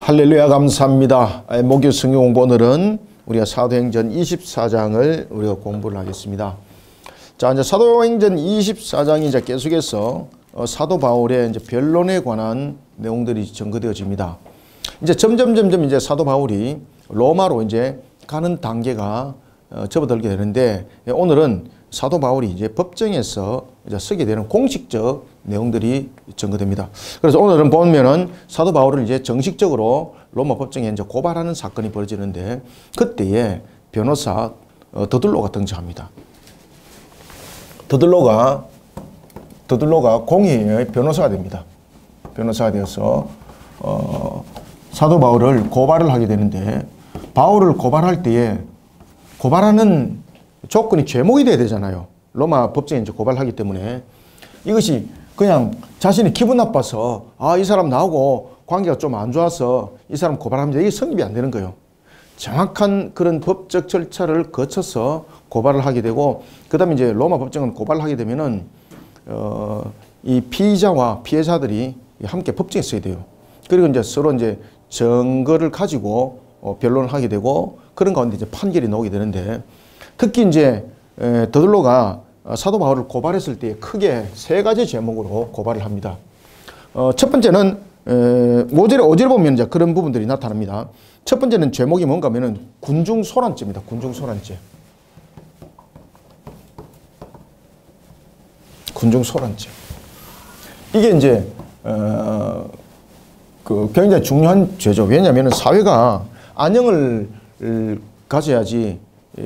할렐루야 감사합니다. 목요 성경 공부 오늘은 우리가 사도행전 24장을 우리가 공부를 하겠습니다. 자, 이제 사도행전 24장이 이제 계속해서 사도 바울의 이제 변론에 관한 내용들이 전거되어집니다. 이제 점점 이제 사도 바울이 로마로 이제 가는 단계가 접어들게 되는데, 오늘은 사도 바울이 이제 법정에서 이제 서게 되는 공식적 내용들이 전거됩니다. 그래서 오늘은 보면은 사도 바울을 이제 정식적으로 로마 법정에 이제 고발하는 사건이 벌어지는데, 그때에 변호사 더둘로가 등장합니다. 더둘로가 공의의 변호사가 됩니다. 변호사가 되어서 사도 바울을 고발을 하게 되는데, 바울을 고발할 때에 고발하는 조건이 죄목이 돼야 되잖아요. 로마 법정에 이제 고발하기 때문에 이것이 그냥 자신이 기분 나빠서 이 사람 나하고 관계가 좀 안 좋아서 이 사람 고발합니다, 이게 성립이 안 되는 거예요. 정확한 그런 법적 절차를 거쳐서 고발을 하게 되고, 그 다음에 이제 로마 법정은 고발을 하게 되면은 이 피의자와 피해자들이 함께 법정에 서야 돼요. 그리고 이제 서로 이제 증거를 가지고 변론을 하게 되고, 그런 가운데 이제 판결이 나오게 되는데, 특히 이제 더둘로가 사도 바울을 고발했을 때 크게 세 가지 제목으로 고발을 합니다. 첫 번째는 5절에 보면 이제 그런 부분들이 나타납니다. 첫 번째는 제목이 뭔가 하면은 군중소란죄입니다. 군중소란죄. 군중소란죄. 이게 이제 굉장히 중요한 죄죠. 왜냐하면 사회가 안녕을 가져야지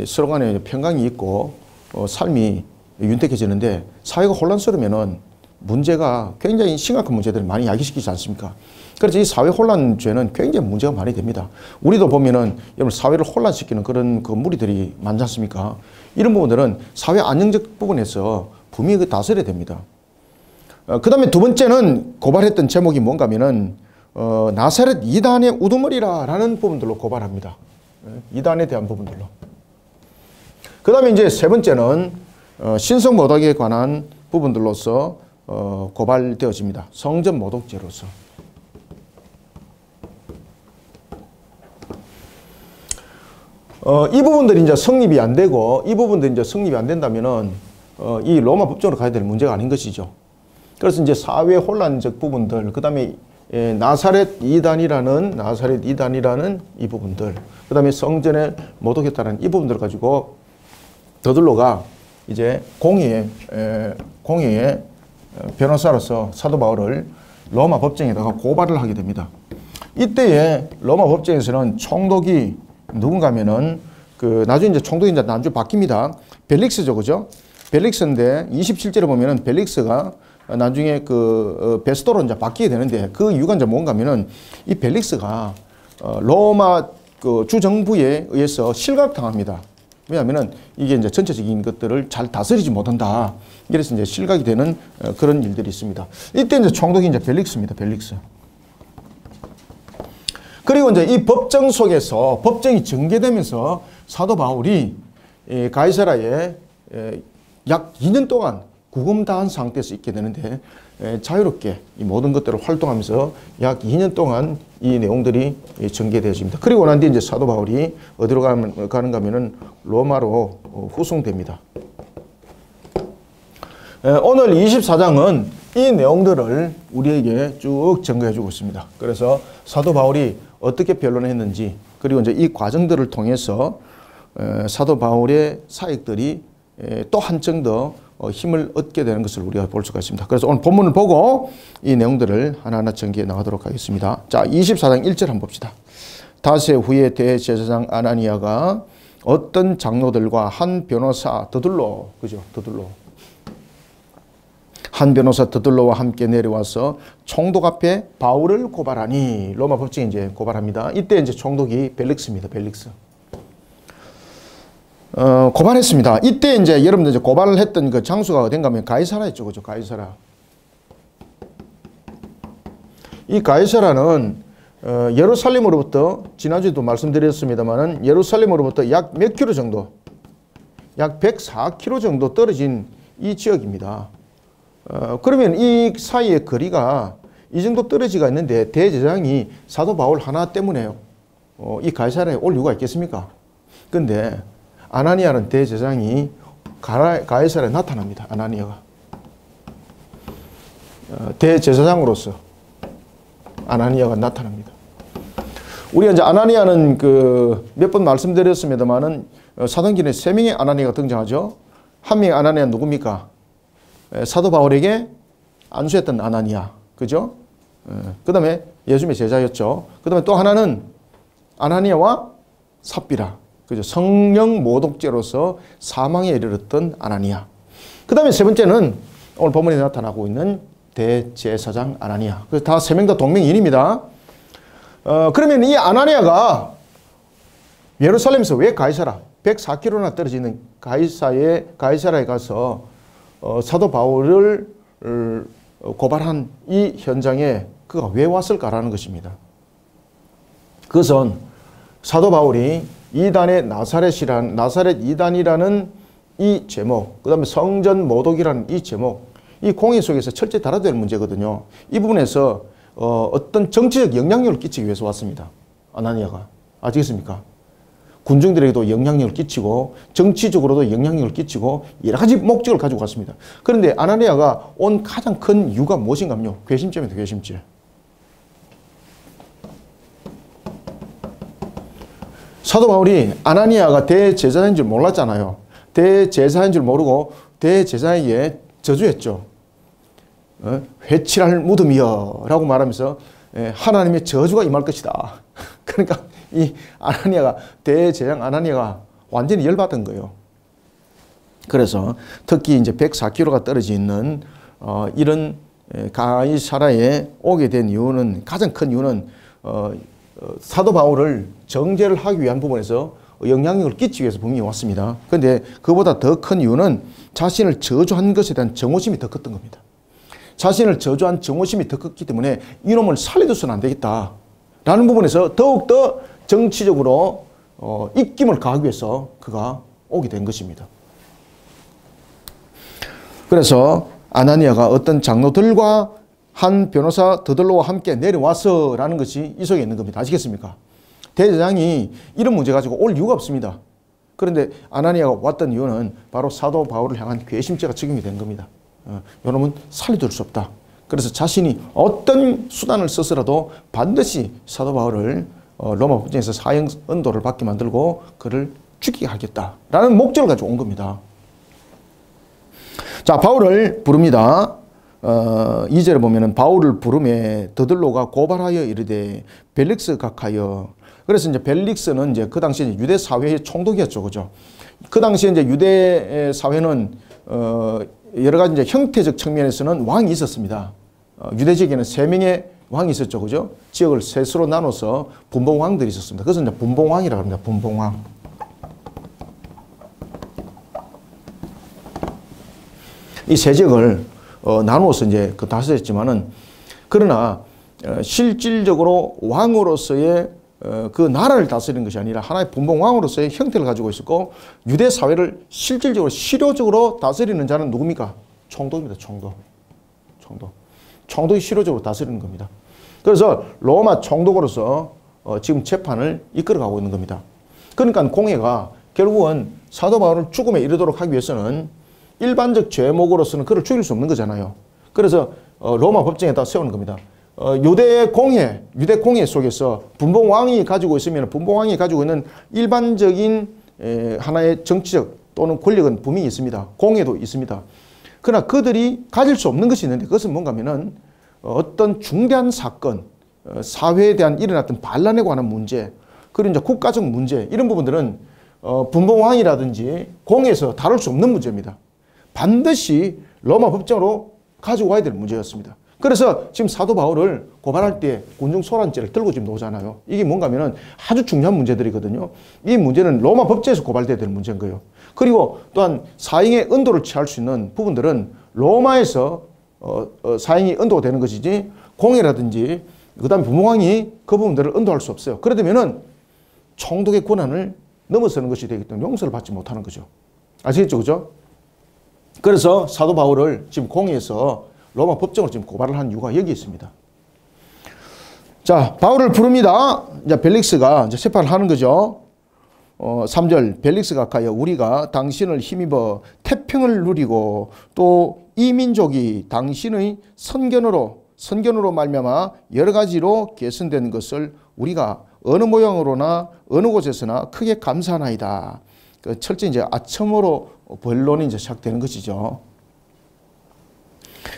서로 간에 평강이 있고 삶이 윤택해지는데, 사회가 혼란스러우면은 문제가 굉장히 심각한 문제들을 많이 야기시키지 않습니까? 그래서 이 사회 혼란죄는 굉장히 문제가 많이 됩니다. 우리도 보면은 여러분 사회를 혼란시키는 그런 그 무리들이 많지 않습니까? 이런 부분들은 사회 안정적 부분에서 분명히 다스려야 됩니다. 그 다음에 두 번째는 고발했던 제목이 뭔가 하면은 나사렛 이단의 우두머리라 라는 부분들로 고발합니다. 이단에 대한 부분들로. 그 다음에 이제 세 번째는 신성 모독에 관한 부분들로서 고발되어집니다. 성전 모독죄로서. 이 부분들이 이제 성립이 안 되고, 이 부분들이 이제 성립이 안 된다면은 이 로마 법정으로 가야 될 문제가 아닌 것이죠. 그래서 이제 사회 혼란적 부분들, 그 다음에 나사렛 이단이라는 이 부분들, 그 다음에 성전에 모독했다는 이 부분들을 가지고 더둘로가 이제 공의의 변호사로서 사도 바울을 로마 법정에다가 고발을 하게 됩니다. 이때에 로마 법정에서는 총독이 누군가 하면은 나중에 이제 총독이 이제 나중에 바뀝니다. 벨릭스죠, 그죠? 벨릭스인데 27절에 보면은 벨릭스가 나중에 베스도로 이제 바뀌게 되는데, 그 이유가 이제 뭔가 하면은 이 벨릭스가 로마 주정부에 의해서 실각당합니다. 왜냐하면은 이게 이제 전체적인 것들을 잘 다스리지 못한다. 그래서 이제 실각이 되는 그런 일들이 있습니다. 이때 이제 총독이 이제 벨릭스입니다. 벨릭스. 그리고 이제 이 법정 속에서 법정이 전개되면서 사도 바울이 가이사라에 약 2년 동안 구금당한 상태에서 있게 되는데, 자유롭게 이 모든 것들을 활동하면서 약 2년 동안 이 내용들이 전개되어집니다. 그리고 난 뒤에 이제 사도 바울이 어디로 가는가 하면은 로마로 후송됩니다. 오늘 24장은 이 내용들을 우리에게 쭉 전거해 주고 있습니다. 그래서 사도 바울이 어떻게 변론을 했는지, 그리고 이제 이 과정들을 통해서 사도 바울의 사역들이 또 한층 더 힘을 얻게 되는 것을 우리가 볼 수가 있습니다. 그래서 오늘 본문을 보고 이 내용들을 하나하나 전개해 나가도록 하겠습니다. 자, 24장 1절 한번 봅시다. 닷새 후에 대제사장 아나니아가 어떤 장로들과 한 변호사 더둘로, 그죠? 한 변호사 더둘로와 함께 내려와서 총독 앞에 바울을 고발하니, 로마 법정에 이제 고발합니다. 이때 이제 총독이 벨릭스입니다. 벨릭스. 고발했습니다. 이때 이제 여러분들 이제 고발을 했던 그 장소가 어딘가 하면 가이사라였죠. 그죠? 가이사라. 이 가이사라는 예루살렘으로부터, 지난주에도 말씀드렸습니다만은 예루살렘으로부터 약 몇 킬로 정도, 약 104km 정도 떨어진 이 지역입니다. 그러면 이 사이의 거리가 이 정도 떨어지가 있는데 대제사장이 사도 바울 하나 때문에 이 가이사랴에 올 이유가 있겠습니까? 근데 아나니아라는 대제사장이 가이사랴에 나타납니다. 아나니아가. 대제사장으로서 아나니아가 나타납니다. 우리가 이제 아나니아는 몇 번 말씀드렸습니다만은 사도행전에 3명의 아나니아가 등장하죠. 한 명의 아나니아는 누굽니까? 사도 바울에게 안수했던 아나니아. 그죠? 그 다음에 예수님의 제자였죠. 그 다음에 또 하나는 아나니아와 삽비라. 그죠? 성령 모독죄로서 사망에 이르렀던 아나니아. 그 다음에 세 번째는 오늘 본문에 나타나고 있는 대제사장 아나니아. 그래서 다 3명 다 동명이인입니다. 그러면 이 아나니아가 예루살렘에서 왜 가이사라 104km나 떨어지는 가이사라에 가서 사도 바울을 고발한 이 현장에 그가 왜 왔을까라는 것입니다. 그것은 사도 바울이 이단의 나사렛 이단이라는 이 제목, 그 다음에 성전 모독이라는 이 제목, 이 공의 속에서 철저히 다뤄야 될 문제거든요. 이 부분에서 어떤 정치적 영향력을 끼치기 위해서 왔습니다. 아나니아가. 아시겠습니까? 군중들에게도 영향력을 끼치고 정치적으로도 영향력을 끼치고 여러 가지 목적을 가지고 갔습니다. 그런데 아나니아가 온 가장 큰 이유가 무엇인가요? 괘씸죄입니다. 괘씸죄. 사도 바울이 아나니아가 대제사장인 줄 몰랐잖아요. 대제사장인 줄 모르고 대제사장에게 저주했죠. 회칠할 무덤이여 라고 말하면서 하나님의 저주가 임할 것이다. 그러니까 이 아나니아가 대제사장 아나니아가 완전히 열받은 거예요. 그래서 특히 이제 104km가 떨어져 있는 이런 가이사라에 오게 된 이유는 가장 큰 이유는 사도 바울을 정죄를 하기 위한 부분에서 영향력을 끼치기 위해서 분명히 왔습니다. 그런데 그보다 더 큰 이유는 자신을 저주한 것에 대한 정오심이 더 컸던 겁니다. 자신을 저주한 정오심이 더 컸기 때문에 이놈을 살려둬서는 안 되겠다 라는 부분에서 더욱더 정치적으로 입김을 가하기 위해서 그가 오게 된 것입니다. 그래서 아나니아가 어떤 장로들과 한 변호사 더들로와 함께 내려와서 라는 것이 이 속에 있는 겁니다. 아시겠습니까? 대제사장이 이런 문제 가지고 올 이유가 없습니다. 그런데 아나니아가 왔던 이유는 바로 사도 바울을 향한 괘씸죄가 적용이 된 겁니다. 이놈은 살려둘 수 없다. 그래서 자신이 어떤 수단을 써서라도 반드시 사도 바울을 로마 법정에서 사형 언도를 받게 만들고 그를 죽이게 하겠다라는 목적을 가지고 온 겁니다. 자, 바울을 부릅니다. 2절에 보면은 바울을 부름에 더들로가 고발하여 이르되 벨릭스 각하여. 그래서 이제 벨릭스는 이제 그 당시에 유대 사회의 총독이었죠. 그죠? 그 당시에 이제 유대 사회는 여러 가지 이제 형태적 측면에서는 왕이 있었습니다. 유대지역에는 3명의 왕이 있었죠. 그죠? 지역을 셋으로 나눠서 분봉왕들이 있었습니다. 그것은 이제 분봉왕이라고 합니다. 분봉왕. 이 세 지역을 나누어서 이제 다스렸지만은 그러나 실질적으로 왕으로서의 그 나라를 다스리는 것이 아니라 하나의 분봉왕으로서의 형태를 가지고 있었고 유대 사회를 실질적으로 실효적으로 다스리는 자는 누굽니까? 총독입니다. 총독이 실효적으로 다스리는 겁니다. 그래서 로마 총독으로서 지금 재판을 이끌어가고 있는 겁니다. 그러니까 공회가 결국은 사도 바울을 죽음에 이르도록 하기 위해서는 일반적 죄목으로서는 그를 죽일 수 없는 거잖아요. 그래서 로마 법정에다 세우는 겁니다. 유대 공회 속에서 분봉왕이 가지고 있으면 분봉왕이 가지고 있는 일반적인 하나의 정치적 또는 권력은 분명히 있습니다. 공회도 있습니다. 그러나 그들이 가질 수 없는 것이 있는데 그것은 뭔가 하면은 어떤 중대한 사건, 사회에 대한 일어났던 반란에 관한 문제, 그리고 이제 국가적 문제 이런 부분들은 분봉왕이라든지 공회에서 다룰 수 없는 문제입니다. 반드시 로마 법정으로 가지고 와야 될 문제였습니다. 그래서 지금 사도 바울을 고발할 때 군중소란죄를 들고 지금 나오잖아요. 이게 뭔가 하면은 아주 중요한 문제들이거든요. 이 문제는 로마 법정에서 고발돼야 될 문제인 거예요. 그리고 또한 사형의 은도를 취할 수 있는 부분들은 로마에서 사형이 은도가 되는 것이지 공회라든지 그 다음에 분봉왕이 그 부분들을 은도할 수 없어요. 그러면은 총독의 권한을 넘어서는 것이 되기 때문에 용서를 받지 못하는 거죠. 아시겠죠? 그죠? 그래서 사도 바울을 지금 공회에서 로마 법정으로 지금 고발을 한 이유가 여기 있습니다. 자, 바울을 부릅니다. 이제 벨릭스가 이제 재판을 하는 거죠. 3절 벨릭스가 가여 우리가 당신을 힘입어 태평을 누리고 또 이 민족이 당신의 선견으로 말미암아 여러 가지로 개선된 것을 우리가 어느 모양으로나 어느 곳에서나 크게 감사하나이다. 그 철저히 이제 아첨으로 본론이 이제 시작되는 것이죠.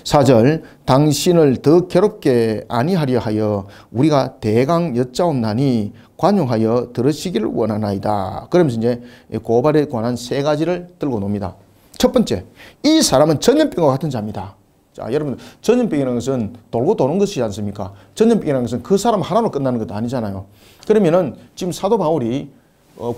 4절 당신을 더 괴롭게 아니하려 하여 우리가 대강 여짜옵나니 관용하여 들으시기를 원하나이다. 그러면서 이제 고발에 관한 세 가지를 들고 놉니다. 첫 번째, 이 사람은 전염병과 같은 자입니다. 자, 여러분, 전염병이라는 것은 돌고 도는 것이지 않습니까? 전염병이라는 것은 그 사람 하나로 끝나는 것도 아니잖아요. 그러면은 지금 사도 바울이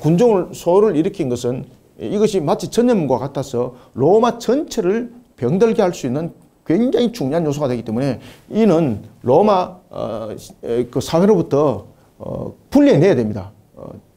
군중소를 일으킨 것은 이것이 마치 전염과 같아서 로마 전체를 병들게 할 수 있는 굉장히 중요한 요소가 되기 때문에 이는 로마 그 사회로부터 분리해내야 됩니다.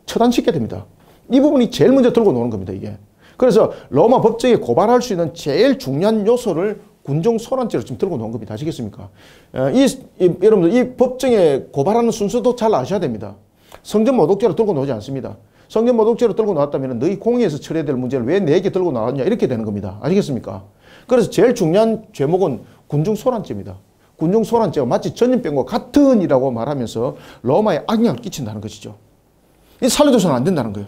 처단시켜야 됩니다. 이 부분이 제일 먼저 들고 노는 겁니다. 이게. 그래서 로마 법정에 고발할 수 있는 제일 중요한 요소를 군중소란죄로 지금 들고 놓은 겁니다. 아시겠습니까? 여러분들 이 법정에 고발하는 순서도 잘 아셔야 됩니다. 성전모독죄로 들고 놓지 않습니다. 성전모독죄로 들고 나왔다면 너희 공의에서 처리해야 될 문제를 왜 내게 들고 나왔냐 이렇게 되는 겁니다. 아시겠습니까? 그래서 제일 중요한 죄목은 군중소란죄입니다. 군중소란죄가 마치 전염병과 같은이라고 말하면서 로마에 악영향을 끼친다는 것이죠. 이 살려줘서는 안 된다는 거예요.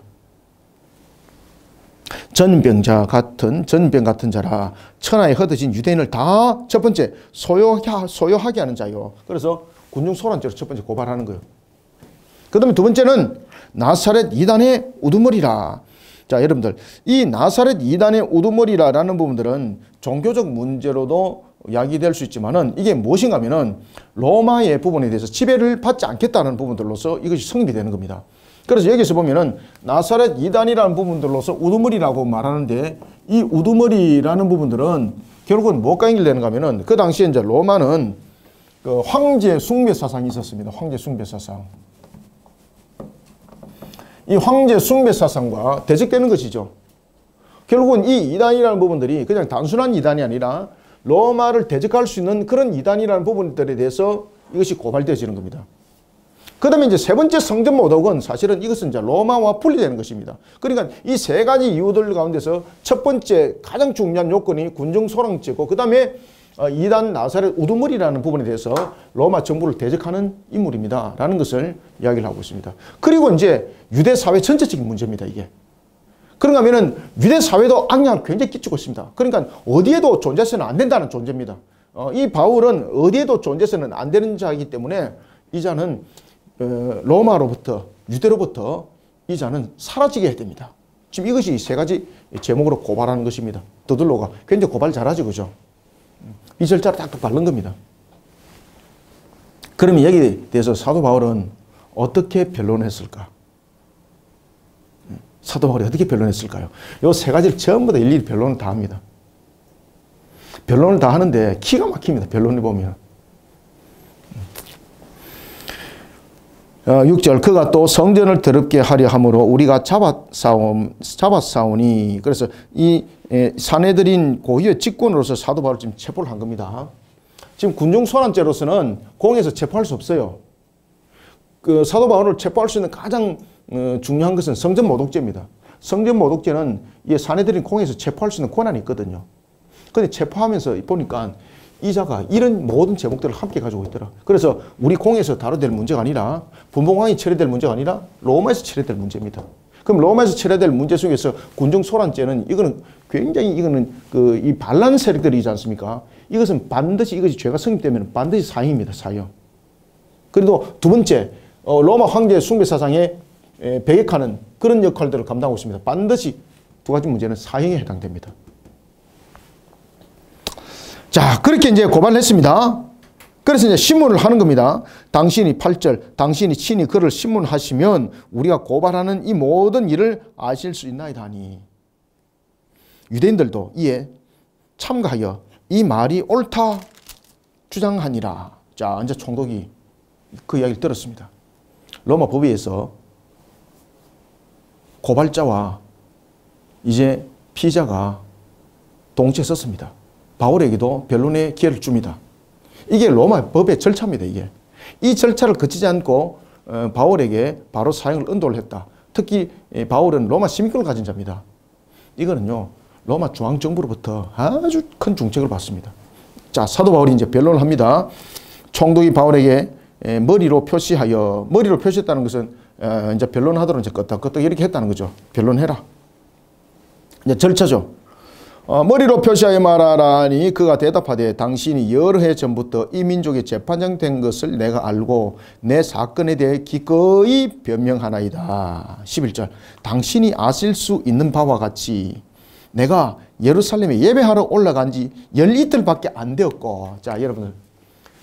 전염병 같은 자라 천하에 흩어진 유대인을 다 첫 번째 소요하게 하는 자요. 그래서 군중소란죄로 첫 번째 고발하는 거예요. 그 다음에 두 번째는 나사렛 이단의 우두머리라. 자, 여러분들 이 나사렛 이단의 우두머리라라는 부분들은 종교적 문제로도 야기될 수 있지만은 이게 무엇인가 하면은 로마의 부분에 대해서 지배를 받지 않겠다는 부분들로서 이것이 성립이 되는 겁니다. 그래서 여기서 보면은 나사렛 이단이라는 부분들로서 우두머리라고 말하는데 이 우두머리라는 부분들은 결국은 뭐가 연결되는가 하면은 그 당시에 이제 로마는 그 황제 숭배 사상이 있었습니다. 황제 숭배 사상. 이 황제 숭배 사상과 대적되는 것이죠. 결국은 이 이단이라는 부분들이 그냥 단순한 이단이 아니라 로마를 대적할 수 있는 그런 이단이라는 부분들에 대해서 이것이 고발되어지는 겁니다. 그 다음에 이제 세 번째 성전모독은 사실은 이것은 이제 로마와 분리되는 것입니다. 그러니까 이 세 가지 이유들 가운데서 첫 번째 가장 중요한 요건이 군중소란죄고 그 다음에 이단 나사렛 우두머리라는 부분에 대해서 로마 정부를 대적하는 인물입니다. 라는 것을 이야기를 하고 있습니다. 그리고 이제 유대사회 전체적인 문제입니다. 이게. 그런가 하면은 유대사회도 악영향을 굉장히 끼치고 있습니다. 그러니까 어디에도 존재해서는 안 된다는 존재입니다. 이 바울은 어디에도 존재해서는 안 되는 자이기 때문에 이 자는 로마로부터 유대로부터 이 자는 사라지게 해야 됩니다. 지금 이것이 세 가지 제목으로 고발하는 것입니다. 더들로가 굉장히 고발 잘하죠. 그죠? 이 절차를 딱딱 바른 겁니다. 그러면 여기에 대해서 사도 바울은 어떻게 변론했을까? 사도 바울이 어떻게 변론했을까요? 이 세 가지를 전부 다 일일이 변론을 다 합니다. 변론을 다 하는데 기가 막힙니다. 변론을 보면. 6절 그가 또 성전을 더럽게 하려 함으로 우리가 잡았사오니 그래서 이 사내들인 고유의 직권으로서 사도 바울을 지금 체포를 한 겁니다. 지금 군중소란죄로서는 공에서 체포할 수 없어요. 그 사도 바울을 체포할 수 있는 가장 중요한 것은 성전모독죄입니다. 성전모독죄는 이 사내들인 공에서 체포할 수 있는 권한이 있거든요. 그런데 체포하면서 보니까 이 자가 이런 모든 제목들을 함께 가지고 있더라. 그래서 우리 공에서 다뤄야 될 문제가 아니라 분봉왕이 처리될 문제가 아니라 로마에서 처리될 문제입니다. 그럼 로마에서 처리될 문제 속에서 군중소란죄는 이거는 굉장히 이거는 그 이 반란 세력들이지 않습니까? 이것은 반드시 이것이 죄가 성립되면 반드시 사형입니다. 사형. 그리고 두 번째 로마 황제 숭배 사상에 배격하는 그런 역할들을 감당하고 있습니다. 반드시 두 가지 문제는 사형에 해당됩니다. 자, 그렇게 이제 고발을 했습니다. 그래서 이제 신문을 하는 겁니다. 당신이 8절, 당신이 친히 그를 신문하시면 우리가 고발하는 이 모든 일을 아실 수 있나이다 하니. 유대인들도 이에 참가하여 이 말이 옳다 주장하니라. 자, 이제 총독이 그 이야기를 들었습니다. 로마 법위에서 고발자와 이제 피의자가 동시에 썼습니다. 바울에게도 변론의 기회를 줍니다. 이게 로마 법의 절차입니다. 이게. 이 절차를 거치지 않고 바울에게 바로 사형을 언도를 했다. 특히 바울은 로마 시민권을 가진 자입니다. 이거는요, 로마 중앙정부로부터 아주 큰 중책을 받습니다. 자, 사도 바울이 이제 변론을 합니다. 총독이 바울에게 머리로 표시했다는 것은 이제 변론하도록 이제 껐다 이렇게 했다는 거죠. 변론해라. 이제 절차죠. 머리로 표시하여 말하라니 그가 대답하되 당신이 여러 해 전부터 이 민족의 재판장 된 것을 내가 알고 내 사건에 대해 기꺼이 변명하나이다. 11절 당신이 아실 수 있는 바와 같이 내가 예루살렘에 예배하러 올라간 지 열이틀밖에 안 되었고, 자 여러분들,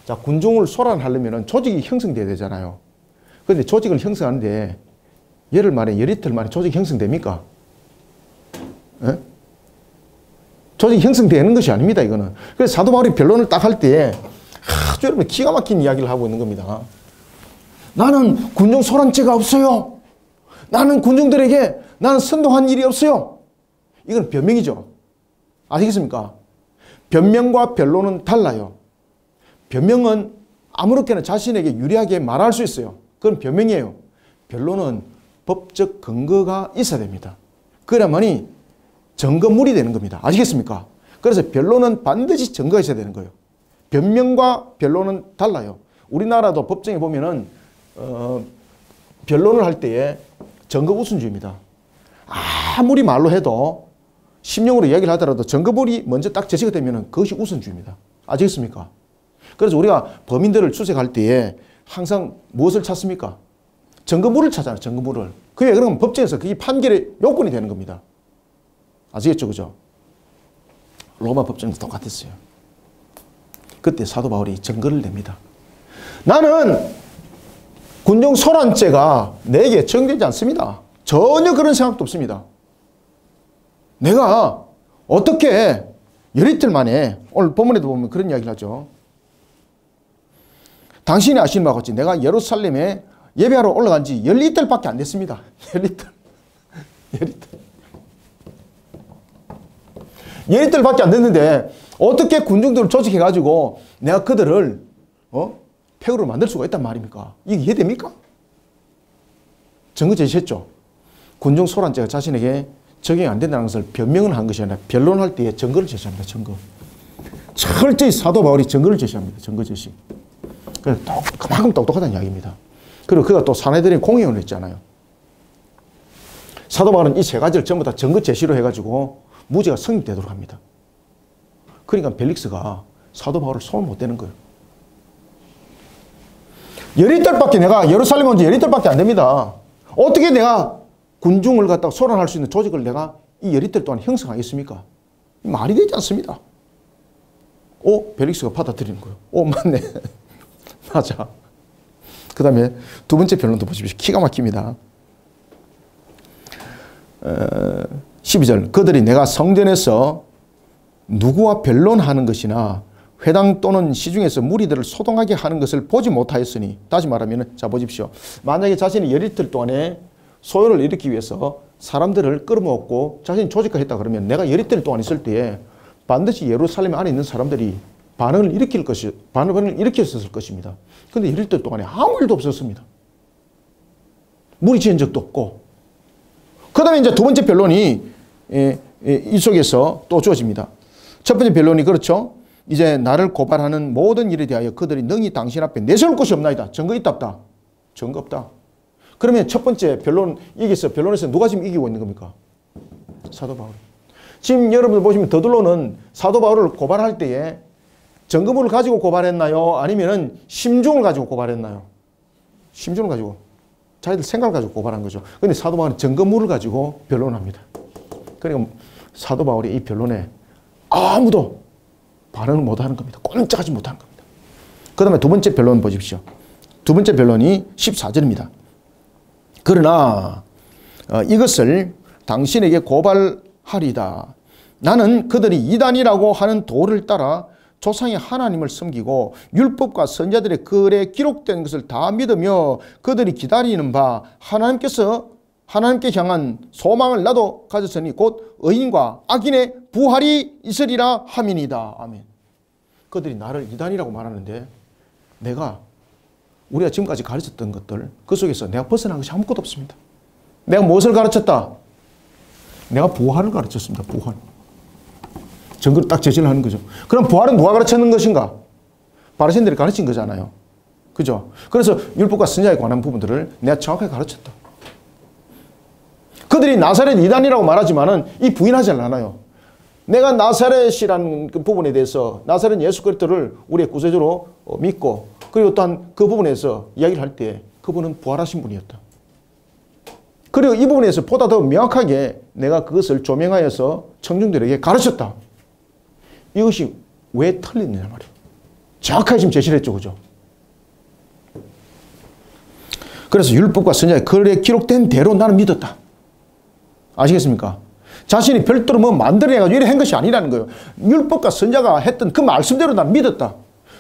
자 군중을 소란하려면 조직이 형성돼야 되잖아요. 그런데 조직을 형성하는데 열흘 만에 열이틀 만에 조직이 형성됩니까? 에? 조직이 형성되는 것이 아닙니다, 이거는. 그래서 사도 바울이 변론을 딱 할 때에 아주 여러분 기가 막힌 이야기를 하고 있는 겁니다. 나는 군중 소란죄가 없어요. 나는 군중들에게 나는 선동한 일이 없어요. 이건 변명이죠. 아시겠습니까? 변명과 변론은 달라요. 변명은 아무렇게나 자신에게 유리하게 말할 수 있어요. 그건 변명이에요. 변론은 법적 근거가 있어야 됩니다. 그래야만이 증거물이 되는 겁니다. 아시겠습니까? 그래서 변론은 반드시 증거가 있어야 되는 거예요. 변명과 변론은 달라요. 우리나라도 법정에 보면은 변론을 할 때에 증거 우선주의입니다. 아무리 말로 해도 심령으로 이야기를 하더라도 증거물이 먼저 딱 제시가 되면은 그것이 우선주의입니다. 아시겠습니까? 그래서 우리가 범인들을 추적할 때에 항상 무엇을 찾습니까? 증거물을 찾아요. 증거물을. 그게 그러면 법정에서 그게 판결의 요건이 되는 겁니다. 아시겠죠? 그죠? 로마 법정도 똑같았어요. 그때 사도 바울이 증거를 냅니다. 나는 군중 소란죄가 내게 적용되지 않습니다. 전혀 그런 생각도 없습니다. 내가 어떻게 열이틀 만에, 오늘 본문에도 보면 그런 이야기를 하죠. 당신이 아시는 바와 같이 내가 예루살렘에 예배하러 올라간 지 열이틀밖에 안 됐습니다. 열이틀. 열이틀밖에 안 됐는데 어떻게 군중들을 조직해가지고 내가 그들을 폐허로 만들 수가 있단 말입니까? 이게 이해됩니까? 증거 제시했죠. 군중 소란죄가 자신에게 적용이 안 된다는 것을 변명을 한 것이 아니라 변론할 때에 증거를 제시합니다. 증거. 철저히 사도 바울이 증거를 제시합니다. 증거 제시. 그래서 그만큼 똑똑하다는 이야기입니다. 그리고 그가 또 사내들인 공회원을 했잖아요. 사도 바울은 이 세 가지를 전부 다 증거 제시로 해가지고 무죄가 성립되도록 합니다. 그러니까 벨릭스가 사도 바울을 손을 못 대는 거예요. 열이틀밖에 내가 예루살렘 온 지 열이틀밖에 안 됩니다. 어떻게 내가 군중을 갖다가 소란할 수 있는 조직을 내가 이 열이틀 동안 형성하겠습니까? 말이 되지 않습니다. 벨릭스가 받아들이는 거예요. 맞네. 맞아. 그 다음에 두 번째 변론도 보십시오. 기가 막힙니다. 12절 그들이 내가 성전에서 누구와 변론하는 것이나 회당 또는 시중에서 무리들을 소동하게 하는 것을 보지 못하였으니, 다시 말하면 자 보십시오. 만약에 자신이 열이틀 동안에 소요를 일으키기 위해서 사람들을 끌어모았고 자신이 조직화했다 그러면 내가 열이틀 동안 있을 때에 반드시 예루살렘 안에 있는 사람들이 반응을 일으켰을 것입니다. 그런데 열이틀 동안에 아무 일도 없었습니다. 무리 지은 적도 없고. 그 다음에 이제 두 번째 변론이 이 속에서 또 주어집니다. 첫 번째 변론이 그렇죠. 이제 나를 고발하는 모든 일에 대하여 그들이 능히 당신 앞에 내세울 것이 없나이다. 증거 있다 없다? 증거 없다. 그러면 첫 번째 변론에서 누가 지금 이기고 있는 겁니까? 사도 바울. 지금 여러분들 보시면 더들로는 사도 바울을 고발할 때에 증거물을 가지고 고발했나요? 아니면은 심중을 가지고 고발했나요? 심중을 가지고. 자기들 생각을 가지고 고발한 거죠. 그런데 사도 바울은 증거물을 가지고 변론합니다. 그러니까 사도 바울이 이 변론에 아무도 반응을 못하는 겁니다. 꼼짝하지 못하는 겁니다. 그 다음에 두 번째 변론 보십시오. 두 번째 변론이 14절입니다. 그러나 이것을 당신에게 고발하리다. 나는 그들이 이단이라고 하는 도를 따라 조상의 하나님을 섬기고 율법과 선자들의 글에 기록된 것을 다 믿으며 그들이 기다리는 바 하나님께 향한 소망을 나도 가졌으니 곧 의인과 악인의 부활이 있으리라 함이니이다. 아멘. 그들이 나를 이단이라고 말하는데 내가 우리가 지금까지 가르쳤던 것들 그 속에서 내가 벗어난 것이 아무것도 없습니다. 내가 무엇을 가르쳤다? 내가 부활을 가르쳤습니다. 부활. 증거를 딱 제시를 하는 거죠. 그럼 부활은 누가 가르쳤는 것인가? 바리새인들이 가르친 거잖아요. 그죠? 그래서 율법과 선지자에 관한 부분들을 내가 정확하게 가르쳤다. 그들이 나사렛 이단이라고 말하지만은 이 부인하지 않아요. 내가 나사렛이라는 그 부분에 대해서 나사렛 예수 그리스도를 우리의 구세주로 믿고 그리고 또한 그 부분에서 이야기를 할 때 그분은 부활하신 분이었다. 그리고 이 부분에서 보다 더 명확하게 내가 그것을 조명하여서 청중들에게 가르쳤다. 이것이 왜 틀리느냐 말이에요. 정확하게 지금 제시를 했죠. 그죠? 그래서 율법과 선지자에 글에 기록된 대로 나는 믿었다. 아시겠습니까? 자신이 별도로 뭐 만들어내가지고 이래 한 것이 아니라는 거예요. 율법과 선지자가 했던 그 말씀대로 나는 믿었다.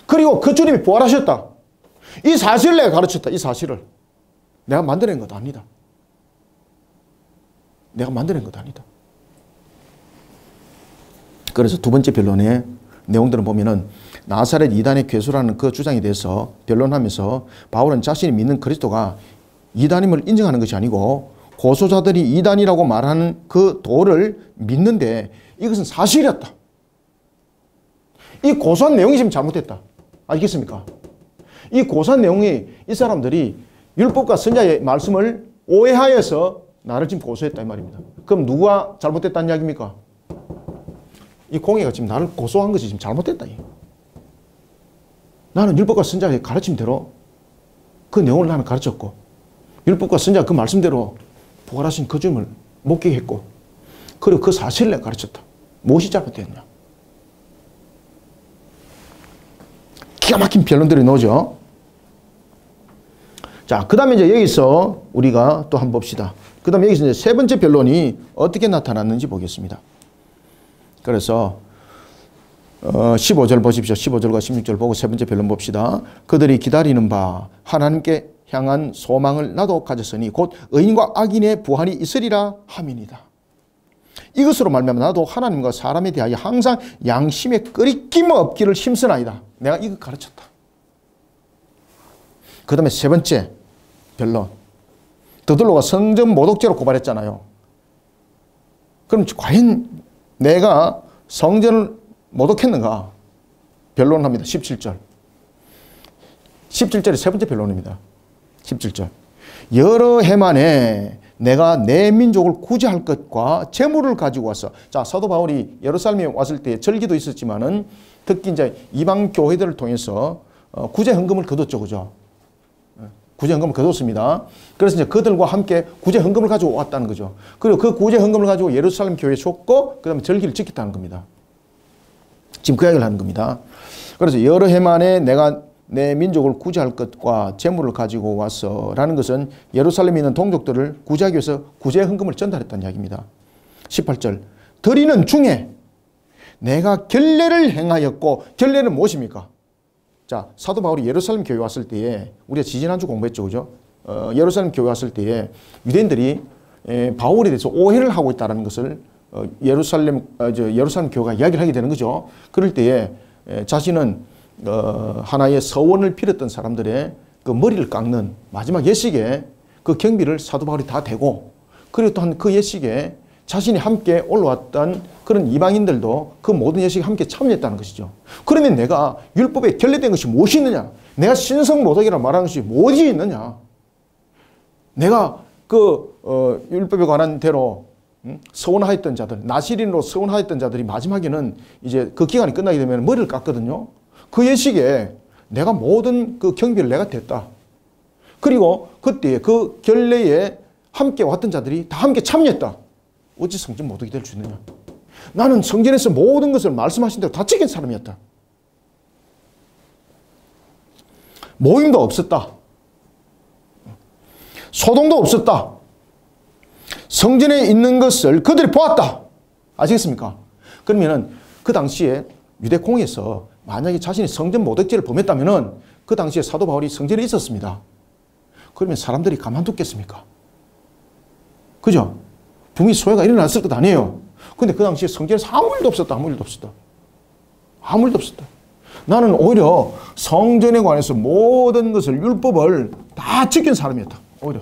그리고 그 주님이 부활하셨다. 이 사실을 내가 가르쳤다. 이 사실을. 내가 만들어낸 것도 아니다. 내가 만들어낸 것도 아니다. 그래서 두 번째 변론의 내용들을 보면은 나사렛 이단의 괴수라는 그 주장에 대해서 변론하면서 바울은 자신이 믿는 그리스도가 이단임을 인정하는 것이 아니고 고소자들이 이단이라고 말하는 그 도를 믿는데 이것은 사실이었다. 이 고소한 내용이 지금 잘못됐다. 알겠습니까? 이 고소한 내용이 이 사람들이 율법과 선지자의 말씀을 오해하여서 나를 지금 고소했다 이 말입니다. 그럼 누가 잘못됐다는 이야기입니까? 이 공예가 지금 나를 고소한 것이 지금 잘못됐다. 나는 율법과 선지자의 가르침대로 그 내용을 나는 가르쳤고 율법과 선지자 그 말씀대로 부활하신 그 주님을 목격했고 그리고 그 사실을 내가 가르쳤다. 무엇이 잘못됐냐? 기가 막힌 변론들이 나오죠. 자, 그 다음에 이제 여기서 우리가 또 한번 봅시다. 그 다음에 여기서 이제 세 번째 변론이 어떻게 나타났는지 보겠습니다. 그래서 15절 보십시오. 15절과 16절 보고 세 번째 변론 봅시다. 그들이 기다리는 바 하나님께 향한 소망을 나도 가졌으니 곧 의인과 악인의 부활이 있으리라 함이니이다. 이것으로 말미암아 나도 하나님과 사람에 대하여 항상 양심에 끄리낌 없기를 힘쓰나이다. 내가 이거 가르쳤다. 그 다음에 세 번째 변론. 드들로가 성전 모독죄로 고발했잖아요. 그럼 과연 내가 성전을 모독했는가? 변론합니다. 17절. 17절이 세 번째 변론입니다. 17절. 여러 해 만에 내가 내 민족을 구제할 것과 재물을 가지고 왔어. 자, 사도 바울이 예루살렘에 왔을 때 절기도 있었지만은 특히 이제 이방 교회들을 통해서 구제 헌금을 거뒀죠. 그죠? 구제 헌금을 거뒀습니다. 그래서 이제 그들과 함께 구제 헌금을 가지고 왔다는 거죠. 그리고 그 구제 헌금을 가지고 예루살렘 교회에 줬고 그다음에 절기를 지켰다는 겁니다. 지금 그 이야기를 하는 겁니다. 그래서 여러 해 만에 내가 내 민족을 구제할 것과 재물을 가지고 왔어라는 것은 예루살렘에 있는 동족들을 구제하기 위해서 구제 헌금을 전달했다는 이야기입니다. 18절. 드리는 중에 내가 결례를 행하였고 결례는 무엇입니까? 자, 사도 바울이 예루살렘 교회 왔을 때에 우리가 지지난주 공부했죠. 그죠? 예루살렘 교회 왔을 때에 유대인들이 바울에 대해서 오해를 하고 있다는 것을 예루살렘 교회가 이야기를 하게 되는 거죠. 그럴 때에 자신은 하나의 서원을 빌었던 사람들의 그 머리를 깎는 마지막 예식에 그 경비를 사도 바울이 다 대고 그리고 또한 그 예식에 자신이 함께 올라왔던 그런 이방인들도 그 모든 예식에 함께 참여했다는 것이죠. 그러면 내가 율법에 결례된 것이 무엇이 있느냐? 내가 신성모독이라고 말하는 것이 무엇이 있느냐? 내가 그 율법에 관한 대로 서원하였던 자들, 나시린으로 서원하였던 자들이 마지막에는 이제 그 기간이 끝나게 되면 머리를 깎거든요. 그 예식에 내가 모든 그 경비를 내가 댔다. 그리고 그때 그 결례에 함께 왔던 자들이 다 함께 참여했다. 어찌 성전 모독이 될 수 있느냐? 나는 성전에서 모든 것을 말씀하신 대로 다 지킨 사람이었다. 모임도 없었다. 소동도 없었다. 성전에 있는 것을 그들이 보았다. 아시겠습니까? 그러면은 그 당시에 유대공에서 만약에 자신이 성전 모독죄를 범했다면은 그 당시에 사도 바울이 성전에 있었습니다. 그러면 사람들이 가만두겠습니까? 그죠? 분명히 소외가 일어났을 것 아니에요. 근데 그 당시에 성전에서 아무 일도 없었다. 아무 일도 없었다. 아무 일도 없었다. 나는 오히려 성전에 관해서 모든 것을 율법을 다 지킨 사람이었다. 오히려.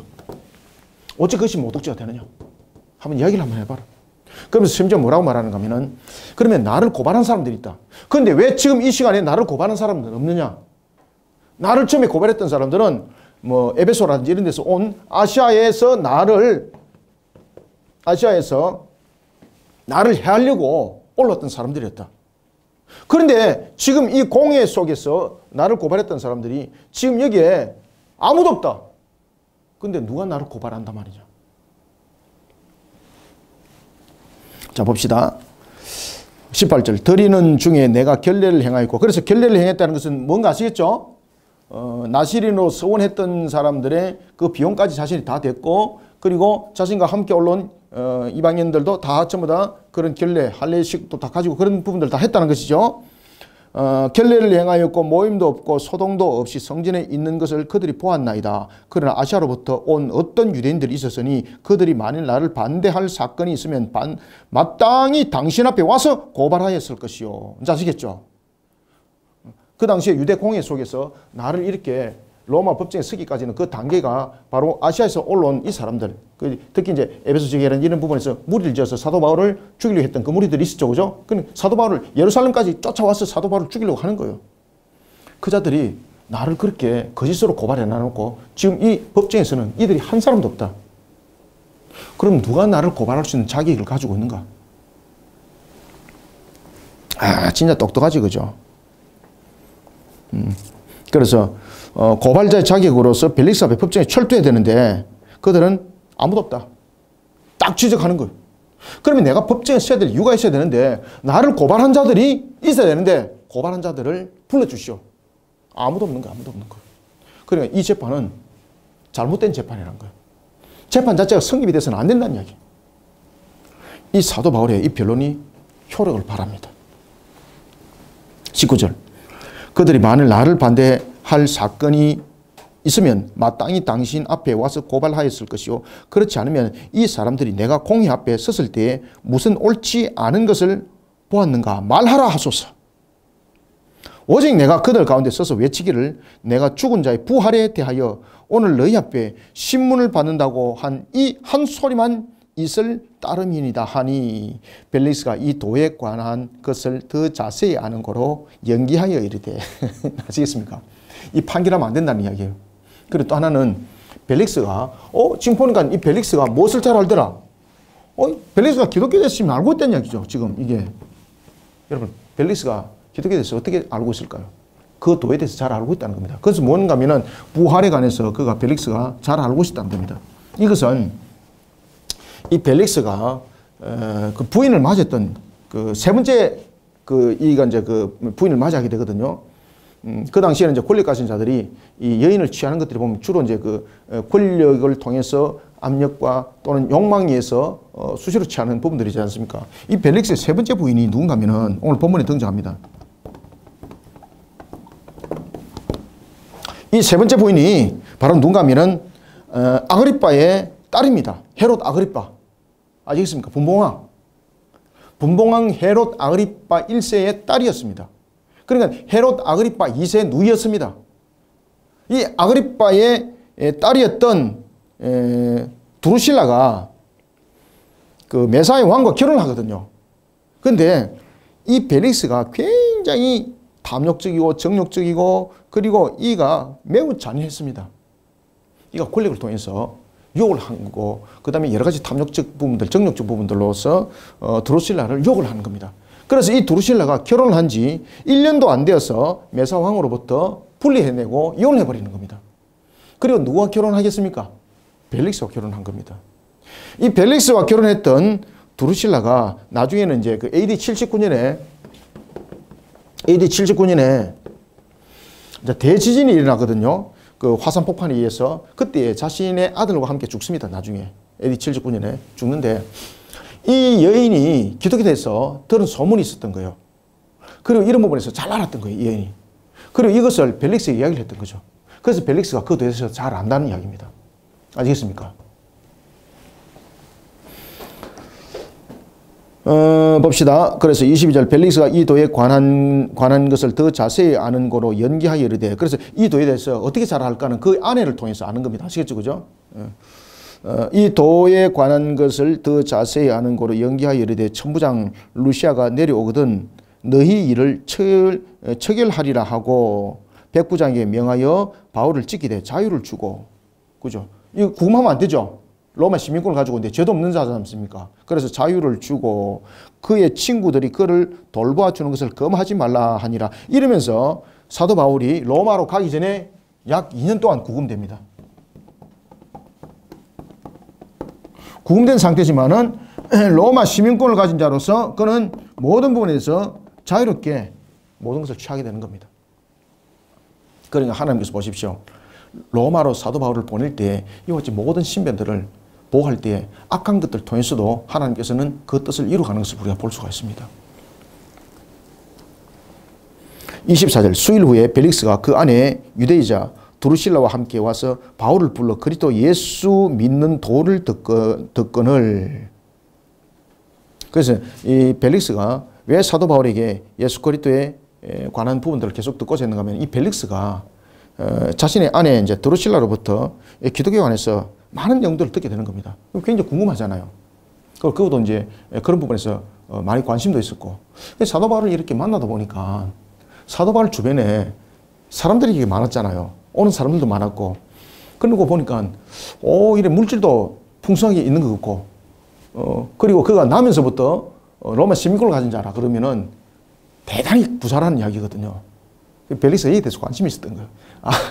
어째 그것이 모독죄가 되느냐? 한번 이야기를 한번 해봐라. 그러면서 심지어 뭐라고 말하는가 하면은 그러면 나를 고발한 사람들이 있다. 그런데 왜 지금 이 시간에 나를 고발한 사람들은 없느냐? 나를 처음에 고발했던 사람들은 뭐 에베소라든지 이런 데서 온 아시아에서 나를 해하려고 올랐던 사람들이었다. 그런데 지금 이 공회 속에서 나를 고발했던 사람들이 지금 여기에 아무도 없다. 근데 누가 나를 고발한단 말이죠. 자, 봅시다. 18절. 드리는 중에 내가 결례를 행하였고, 그래서 결례를 행했다는 것은 뭔가 아시겠죠? 나시린으로 서원했던 사람들의 그 비용까지 자신이 다 됐고, 그리고 자신과 함께 올라온 이방인들도 다 전부 다 그런 결례, 할례식도 다 가지고 그런 부분들 다 했다는 것이죠. 결례를 행하였고 모임도 없고 소동도 없이 성전에 있는 것을 그들이 보았나이다. 그러나 아시아로부터 온 어떤 유대인들이 있었으니 그들이 만일 나를 반대할 사건이 있으면 마땅히 당신 앞에 와서 고발하였을 것이요. 이제 아시겠죠? 그 당시에 유대 공회 속에서 나를 이렇게 로마 법정에 서기까지는 그 단계가 바로 아시아에서 올라온 이 사람들, 특히 이제 에베소 지역이라는 이런 부분에서 무리를 지어서 사도 바울을 죽이려고 했던 그 무리들이 있었죠, 그죠? 근데 사도 바울을 예루살렘까지 쫓아와서 사도 바울을 죽이려고 하는 거예요. 그 자들이 나를 그렇게 거짓으로 고발해 놔놓고 지금 이 법정에서는 이들이 한 사람도 없다. 그럼 누가 나를 고발할 수 있는 자격을 가지고 있는가? 아, 진짜 똑똑하지, 그죠? 그래서 고발자의 자격으로서 벨릭스 앞에 법정에 철두해야 되는데 그들은 아무도 없다. 딱 지적하는 거예요. 그러면 내가 법정에 서야 될 이유가 있어야 되는데 나를 고발한 자들이 있어야 되는데 고발한 자들을 불러주시오. 아무도 없는 거예요. 아무도 없는 거예요. 그러니까 이 재판은 잘못된 재판이라는 거예요. 재판 자체가 성립이 돼서는 안 된다는 이야기. 이 사도 바울의 이 변론이 효력을 발합니다. 19절. 그들이 만일 나를 반대할 사건이 있으면 마땅히 당신 앞에 와서 고발하였을 것이요. 그렇지 않으면 이 사람들이 내가 공회 앞에 섰을 때에 무슨 옳지 않은 것을 보았는가 말하라 하소서. 오직 내가 그들 가운데 서서 외치기를 내가 죽은 자의 부활에 대하여 오늘 너희 앞에 신문을 받는다고 한 이 한 소리만 있을 따름이니이다 하니 벨릭스가 이 도에 관한 것을 더 자세히 아는 거로 연기하여 이르되 아시겠습니까? 이 판결하면 안 된다는 이야기예요. 그리고 또 하나는 벨릭스가 지금 보니까 이 벨릭스가 무엇을 잘 알더라? 벨릭스가 기독교 됐으면 알고 있다는 이야기죠. 지금 이게 여러분 벨릭스가 기독교 대해서 어떻게 알고 있을까요? 그 도에 대해서 잘 알고 있다는 겁니다. 그래서 뭔가 하면은 부활에 관해서 그가 벨릭스가 잘 알고 있다는 겁니다. 이것은 이 벨릭스가 그 부인을 맞았던 그 세 번째 이가 이제 그 부인을 맞이하게 되거든요. 그 당시에는 이제 권력 가진 자들이 이 여인을 취하는 것들이 보면 주로 이제 그 권력을 통해서 압력과 또는 욕망에 의해서 수시로 취하는 부분들이지 않습니까? 이 벨릭스의 세 번째 부인이 누군가 하면은 오늘 본문에 등장합니다. 이 세 번째 부인이 바로 누군가 하면은 아그리빠의 딸입니다. 헤롯 아그리빠. 아시겠습니까? 분봉왕 헤롯 아그리빠 1세의 딸이었습니다. 그러니까 헤롯 아그리빠 2세 누이였습니다. 이 아그리빠의 딸이었던 두루실라가 그 메사의 왕과 결혼을 하거든요. 그런데 이 벨릭스가 굉장히 탐욕적이고 정욕적이고 그리고 이가 매우 잔인했습니다. 이가 권력을 통해서 욕을 한 거고 그 다음에 여러 가지 탐욕적 부분들, 정욕적 부분들로서 드루실라를 욕을 하는 겁니다. 그래서 이 드루실라가 결혼을 한 지 1년도 안 되어서 메사왕으로부터 분리해내고 이혼을 해버리는 겁니다. 그리고 누구와 결혼하겠습니까? 벨릭스와 결혼한 겁니다. 이 벨릭스와 결혼했던 드루실라가 나중에는 이제 그 AD 79년에 이제 대지진이 일어나거든요. 그 화산 폭발에 의해서 그때 자신의 아들과 함께 죽습니다. 나중에 AD 79년에 죽는데 이 여인이 기독교에 대해서 들은 소문이 있었던 거예요. 그리고 이런 부분에서 잘 알았던 거예요. 이 여인이. 그리고 이것을 벨릭스에게 이야기를 했던 거죠. 그래서 벨릭스가 그에 대해서 잘 안다는 이야기입니다. 아시겠습니까? 봅시다. 그래서 22절 벨릭스가 이 도에 관한 것을 더 자세히 아는 거로 연기하여 이르되, 그래서 이 도에 대해서 어떻게 잘 알까는 그 아내를 통해서 아는 겁니다. 아시겠죠? 그죠? 이 도에 관한 것을 더 자세히 아는 거로 연기하여 이르되 천부장 루시아가 내려오거든 너희 일을 처결하리라 하고 백부장에게 명하여 바울을 찢기되 자유를 주고. 그죠? 이거 구금하면 안 되죠? 로마 시민권을 가지고 있는데 죄도 없는 자지 않습니까? 그래서 자유를 주고 그의 친구들이 그를 돌보아 주는 것을 금하지 말라 하니라. 이러면서 사도 바울이 로마로 가기 전에 약 2년 동안 구금됩니다. 구금된 상태지만은 로마 시민권을 가진 자로서 그는 모든 부분에서 자유롭게 모든 것을 취하게 되는 겁니다. 그러니까 하나님께서 보십시오. 로마로 사도 바울을 보낼 때 이와 같이 모든 신변들을 보호할 때 악한 것들을 통해서도 하나님께서는 그 뜻을 이루어가는 것을 우리가 볼 수가 있습니다. 24절 수일 후에 벨릭스가 그 안에 유대이자 두루실라와 함께 와서 바울을 불러 그리스도 예수 믿는 도를 듣거늘. 그래서 이 벨릭스가 왜 사도 바울에게 예수 그리스도에 관한 부분들을 계속 듣고자 했는가 하면 이 벨릭스가 자신의 아내 이제 드루실라로부터 기독교에 관해서 많은 내용들을 듣게 되는 겁니다. 굉장히 궁금하잖아요. 그것도 이제 그런 부분에서 많이 관심도 있었고. 사도 바울을 이렇게 만나다 보니까 사도 바울 주변에 사람들이 이게 많았잖아요. 오는 사람들도 많았고. 그러고 보니까 이래 물질도 풍성하게 있는 것 같고, 그리고 그가 나면서부터 로마 시민권을 가진 자라 그러면은 대단히 부자라는 이야기거든요. 벨릭스가 이에 대해서 관심이 있었던 거예요.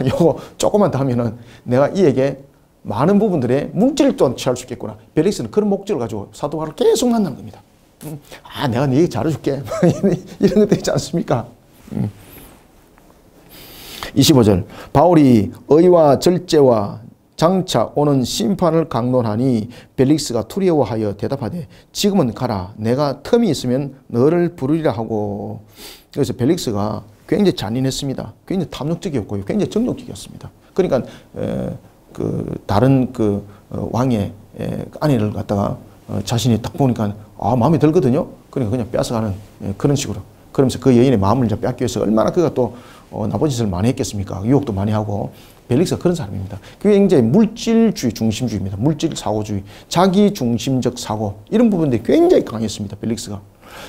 요거 조금만 더 하면은 내가 이에게 많은 부분들의 물질을 또한 취할 수 있겠구나. 벨릭스는 그런 목적을 가지고 사도 바울을 계속 만난 겁니다. 내가 네 얘기 잘해줄게. 이런 것들 있지 않습니까? 25절 바울이 의와 절제와 장차 오는 심판을 강론하니 벨릭스가 두려워하여 대답하되 지금은 가라. 내가 틈이 있으면 너를 부르리라 하고. 그래서 벨릭스가 굉장히 잔인했습니다. 굉장히 탐욕적이었고요. 굉장히 정욕적이었습니다. 그러니까 다른 왕의 아내를 갖다가 자신이 딱 보니까 마음에 들거든요. 그러니까 그냥 뺏어가는 그런 식으로. 그러면서 그 여인의 마음을 이제 뺏기 위해서 얼마나 그가 또 나쁜 짓을 많이 했겠습니까? 유혹도 많이 하고. 벨릭스가 그런 사람입니다. 그게 굉장히 물질주의 중심주의입니다. 물질 사고주의, 자기 중심적 사고 이런 부분들이 굉장히 강했습니다. 벨릭스가.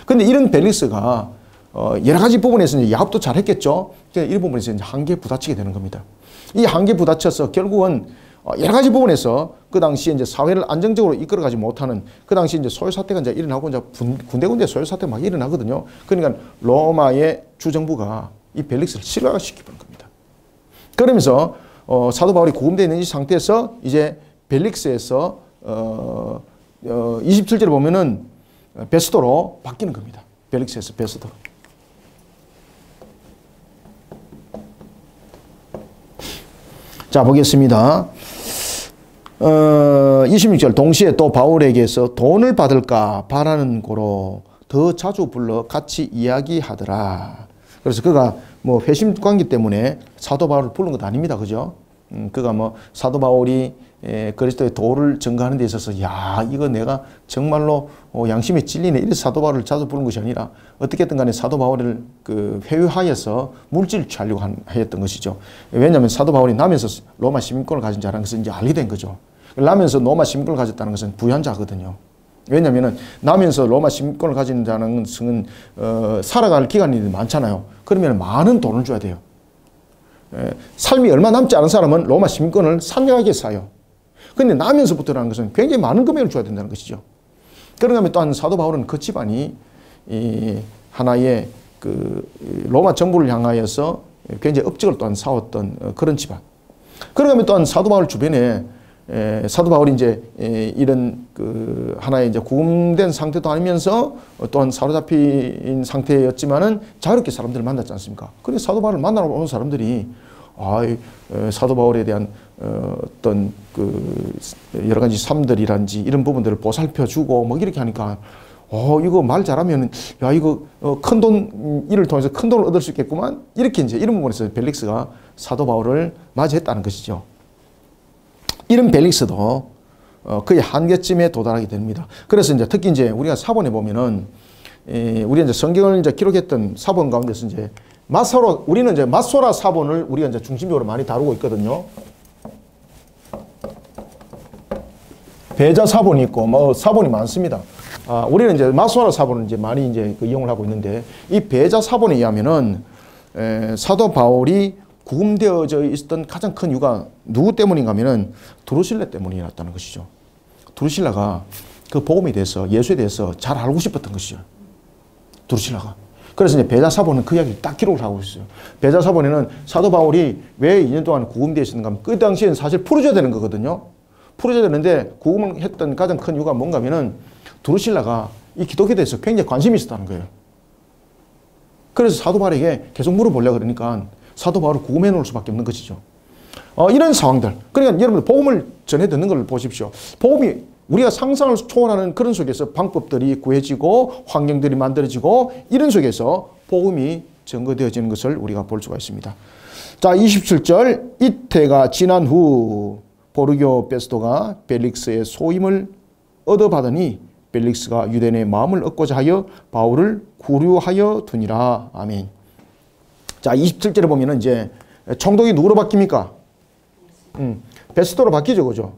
그런데 이런 벨릭스가 여러 가지 부분에서 이제 야합도 잘했겠죠. 이런 부분에서 이제 한계에 부딪히게 되는 겁니다. 이 한계에 부딪혀서 결국은 여러 가지 부분에서 그 당시에 이제 사회를 안정적으로 이끌어가지 못하는 그 당시 이제 소요사태가 이제 일어나고 이제 군데군데 소요사태가 막 일어나거든요. 그러니까 로마의 주정부가 이 벨릭스를 실각시키는 겁니다. 그러면서 사도 바울이 구금되어 있는 이 상태에서 이제 벨릭스에서 27절에 보면은 베스도로 바뀌는 겁니다. 벨릭스에서 베스도로. 자, 보겠습니다. 26절 동시에 또 바울에게서 돈을 받을까 바라는 고로 더 자주 불러 같이 이야기하더라. 그래서 그가 뭐 회심 관계 때문에 사도 바울을 부른 것도 아닙니다. 그죠? 그가 뭐 사도 바울이 그리스도의 도를 증거하는 데 있어서 이거 내가 정말로 양심에 찔리네. 이래서 사도 바울을 자주 부른 것이 아니라 어떻게든 간에 사도 바울을 회유하여서 물질을 취하려고 하였던 것이죠. 왜냐하면 사도 바울이 나면서 로마 시민권을 가진 자라는 것을 이제 알게 된 거죠. 나면서 로마 시민권을 가졌다는 것은 부유한 자거든요. 왜냐하면 나면서 로마 시민권을 가진 자는 것은 살아갈 기간이 많잖아요. 그러면 많은 돈을 줘야 돼요. 삶이 얼마 남지 않은 사람은 로마 시민권을 상냥하게 사요. 그런데 나면서부터라는 것은 굉장히 많은 금액을 줘야 된다는 것이죠. 그런가 하면 또한 사도 바울은 그 집안이 하나의 로마 정부를 향하여서 굉장히 업적을 또한 쌓았던 그런 집안. 그런가 하면 또한 사도 바울 주변에 사도 바울이 이제 이런 하나의 이제 구금된 상태도 아니면서 또한 사로잡힌 상태였지만은 자유롭게 사람들을 만났지 않습니까? 그래서 사도 바울을 만나러 오는 사람들이 사도 바울에 대한 어떤 여러 가지 삶들이란지 이런 부분들을 보살펴주고 뭐 이렇게 하니까 이거 말 잘하면 이거 큰 돈 일을 통해서 큰 돈을 얻을 수 있겠구만 이렇게 이제 이런 부분에서 벨릭스가 사도 바울을 맞이했다는 것이죠. 이런 벨릭스도 거의 한계쯤에 도달하게 됩니다. 그래서 이제 특히 이제 우리가 사본에 보면은 우리 이제 성경을 이제 기록했던 사본 가운데서 이제 우리는 이제 마소라 사본을 우리가 이제 중심적으로 많이 다루고 있거든요. 배자 사본이 있고 뭐 사본이 많습니다. 우리는 이제 마소라 사본을 이제 많이 이제 이용을 하고 있는데, 이 배자 사본에 의하면은 사도 바울이 구금되어져 있었던 가장 큰 이유가 누구 때문인가 하면은 드루실라 때문이었다는 것이죠. 드루실라가 그 복음에 대해서, 예수에 대해서 잘 알고 싶었던 것이죠. 드루실라가. 그래서 이제 배자 사본은 그 이야기를 딱 기록을 하고 있어요. 배자 사본에는 사도 바울이 왜 2년 동안 구금되어 있었는가 하면 그 당시에는 사실 풀어줘야 되는 거거든요. 풀어줘야 되는데 구금을 했던 가장 큰 이유가 뭔가 하면은 드루실라가 이 기독교에 대해서 굉장히 관심이 있었다는 거예요. 그래서 사도 바울에게 계속 물어보려고 그러니까 사도 바울을 구금해 놓을 수밖에 없는 것이죠. 이런 상황들. 그러니까 여러분들 복음을 전해 듣는 걸 보십시오. 복음이 우리가 상상을 초월하는 그런 속에서 방법들이 구해지고 환경들이 만들어지고 이런 속에서 복음이 증거되어지는 것을 우리가 볼 수가 있습니다. 자, 27절. 이때가 지난 후 보르교 베스도가 벨릭스의 소임을 얻어받으니 벨릭스가 유대인의 마음을 얻고자 하여 바울을 구류하여 두니라. 아멘. 자, 27절에 보면은 이제 총독이 누구로 바뀝니까? 베스도로 바뀌죠, 그죠?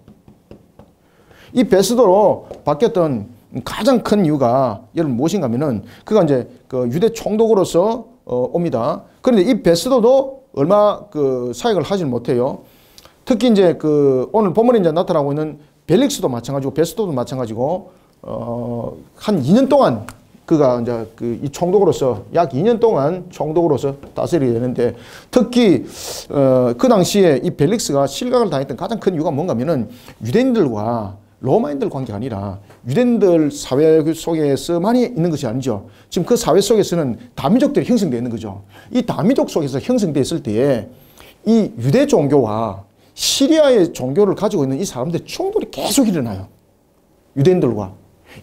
이 베스도로 바뀌었던 가장 큰 이유가 여러분 무엇인가 하면은 그가 이제 그 유대 총독으로서 옵니다. 그런데 이 베스도도 얼마 그 사역을 하질 못해요. 특히 이제 그 오늘 본문에 이제 나타나고 있는 벨릭스도 마찬가지고 베스도도 마찬가지고 한 2년 동안 그가 이제 그 이 총독으로서 약 2년 동안 총독으로서 다스리게 되는데, 특히 그 당시에 이 벨릭스가 실각을 당했던 가장 큰 이유가 뭔가 하면은 유대인들과 로마인들 관계가 아니라 유대인들 사회 속에서만이 있는 것이 아니죠. 지금 그 사회 속에서는 다민족들이 형성되어 있는 거죠. 이 다민족 속에서 형성되어 있을 때에 이 유대 종교와 시리아의 종교를 가지고 있는 이 사람들의 충돌이 계속 일어나요. 유대인들과.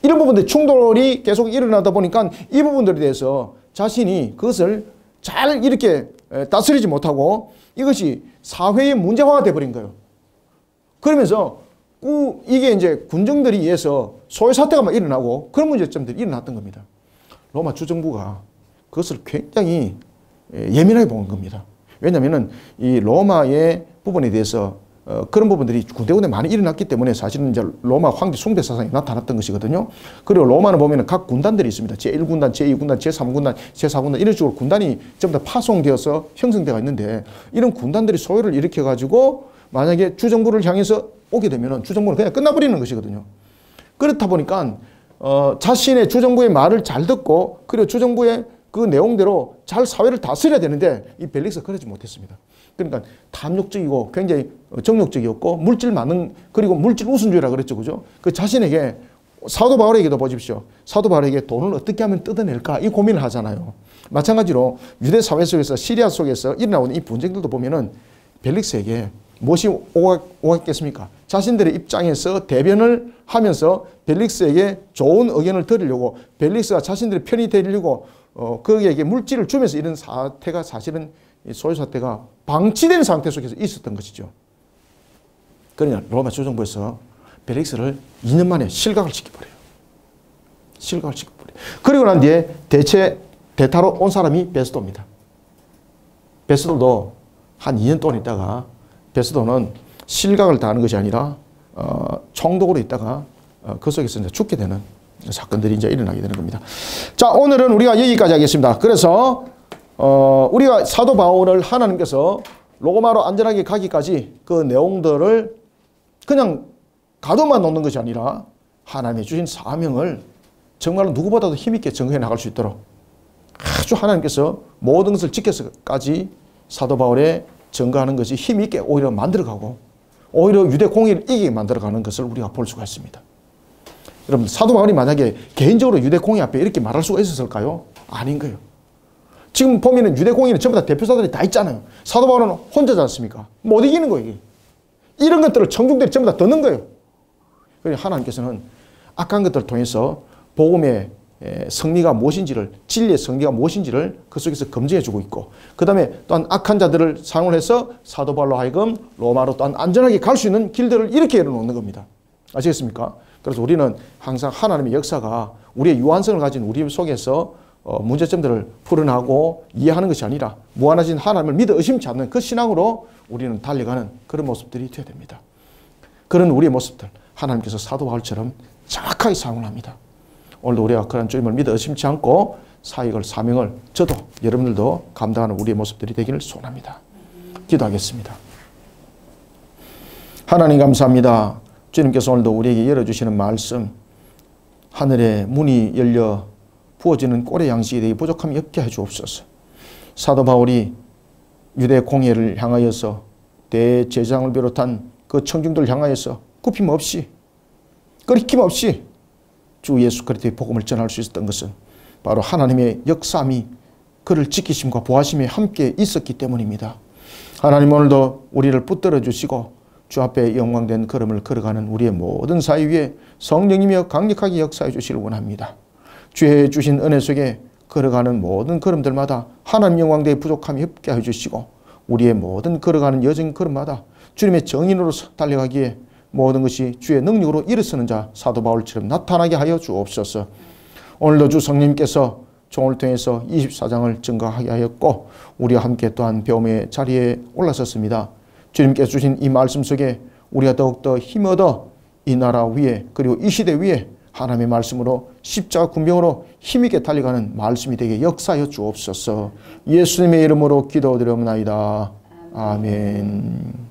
이런 부분들 충돌이 계속 일어나다 보니까 이 부분들에 대해서 자신이 그것을 잘 이렇게 다스리지 못하고 이것이 사회의 문제화가 돼버린 거예요. 그러면서 이게 이제 군정들에 의해서 소요 사태가 막 일어나고 그런 문제점들이 일어났던 겁니다. 로마 주정부가 그것을 굉장히 예민하게 본 겁니다. 왜냐하면 이 로마의 부분에 대해서 그런 부분들이 군데군데 많이 일어났기 때문에 사실은 이제 로마 황제 숭배 사상이 나타났던 것이거든요. 그리고 로마는 보면 각 군단들이 있습니다. 제1군단, 제2군단, 제3군단, 제4군단 이런 식으로 군단이 전부 다 파송되어서 형성되어 있는데, 이런 군단들이 소요를 일으켜가지고 만약에 주정부를 향해서 오게 되면 주정부는 그냥 끝나버리는 것이거든요. 그렇다 보니까 자신의 주정부의 말을 잘 듣고 그리고 주정부의 그 내용대로 잘 사회를 다스려야 되는데 이 벨릭스가 그러지 못했습니다. 그러니까 탐욕적이고 굉장히 정욕적이었고 물질 많은, 그리고 물질 우선주의라 그랬죠, 그죠? 그 자신에게 사도 바울에게도 보십시오. 사도 바울에게 돈을 어떻게 하면 뜯어낼까 이 고민을 하잖아요. 마찬가지로 유대 사회 속에서 시리아 속에서 일어나는 이 분쟁들도 보면은 벨릭스에게 무엇이 오갔겠습니까? 자신들의 입장에서 대변을 하면서 벨릭스에게 좋은 의견을 들으려고, 벨릭스가 자신들의 편이 되려고 그에게 물질을 주면서 이런 사태가 사실은 소요 사태가 방치된 상태 속에서 있었던 것이죠. 그러냐 로마 주정부에서 벨릭스를 2년 만에 실각을 시켜버려요. 실각을 시켜버려요. 그리고 난 뒤에 대타로 온 사람이 베스도입니다. 베스도도 한 2년 동안 있다가 베스도는 실각을 당하는 것이 아니라 총독으로 있다가 그 속에서 이제 죽게 되는 사건들이 이제 일어나게 되는 겁니다. 자, 오늘은 우리가 여기까지 하겠습니다. 그래서 우리가 사도 바울을 하나님께서 로마로 안전하게 가기까지 그 내용들을 그냥 가둬만 놓는 것이 아니라 하나님이 주신 사명을 정말로 누구보다도 힘있게 증거해 나갈 수 있도록 아주 하나님께서 모든 것을 지켜서까지 사도 바울의 증거하는 것이 힘있게 오히려 만들어가고 오히려 유대 공의를 이기게 만들어가는 것을 우리가 볼 수가 있습니다. 여러분, 사도 바울이 만약에 개인적으로 유대 공의 앞에 이렇게 말할 수가 있었을까요? 아닌 거예요. 지금 보면은 유대 공의는 전부 다 대표사들이 다 있잖아요. 사도 바울은 혼자지 않습니까? 못 이기는 거예요, 이게. 이런 것들을 청중들이 전부 다 듣는 거예요. 그래서 하나님께서는 악한 것들을 통해서 복음의 성리가 무엇인지를, 진리의 성리가 무엇인지를 그 속에서 검증해 주고 있고, 그 다음에 또한 악한 자들을 사용을 해서 사도 바울로 하여금 로마로 또한 안전하게 갈 수 있는 길들을 이렇게 열어놓는 겁니다. 아시겠습니까? 그래서 우리는 항상 하나님의 역사가 우리의 유한성을 가진 우리 속에서 문제점들을 풀어나고 이해하는 것이 아니라 무한하신 하나님을 믿어 의심치 않는 그 신앙으로 우리는 달려가는 그런 모습들이 되어야 됩니다. 그런 우리의 모습들 하나님께서 사도 바울처럼 정확하게 사용을 합니다. 오늘도 우리가 그런 주님을 믿어 의심치 않고 사역을 사명을 저도 여러분들도 감당하는 우리의 모습들이 되기를 소원합니다. 기도하겠습니다. 하나님 감사합니다. 주님께서 오늘도 우리에게 열어주시는 말씀, 하늘의 문이 열려 부어지는 꼴의 양식이 되게 부족함이 없게 해주옵소서. 사도 바울이 유대 공회를 향하여서 대제사장을 비롯한 그 청중들을 향하여서 굽힘 없이 끊김 없이 주 예수 그리스도의 복음을 전할 수 있었던 것은 바로 하나님의 역사함이 그를 지키심과 보호하심에 함께 있었기 때문입니다. 하나님 오늘도 우리를 붙들어 주시고 주 앞에 영광된 걸음을 걸어가는 우리의 모든 사회 위에 성령이며 강력하게 역사해 주시길 원합니다. 주의 주신 은혜 속에 걸어가는 모든 걸음들마다 하나님 영광대의 부족함이 없게 해주시고 우리의 모든 걸어가는 여정 걸음마다 주님의 정인으로서 달려가기에 모든 것이 주의 능력으로 일어서는 자 사도 바울처럼 나타나게 하여 주옵소서. 오늘도 주 성령님께서 종을 통해서 24장을 증거하게 하였고 우리와 함께 또한 배움의 자리에 올라섰습니다. 주님께서 주신 이 말씀 속에 우리가 더욱더 힘 얻어 이 나라 위에 그리고 이 시대 위에 하나님의 말씀으로 십자가 군병으로 힘있게 달려가는 말씀이 되게 역사하여 주옵소서. 예수님의 이름으로 기도드리옵나이다. 아멘.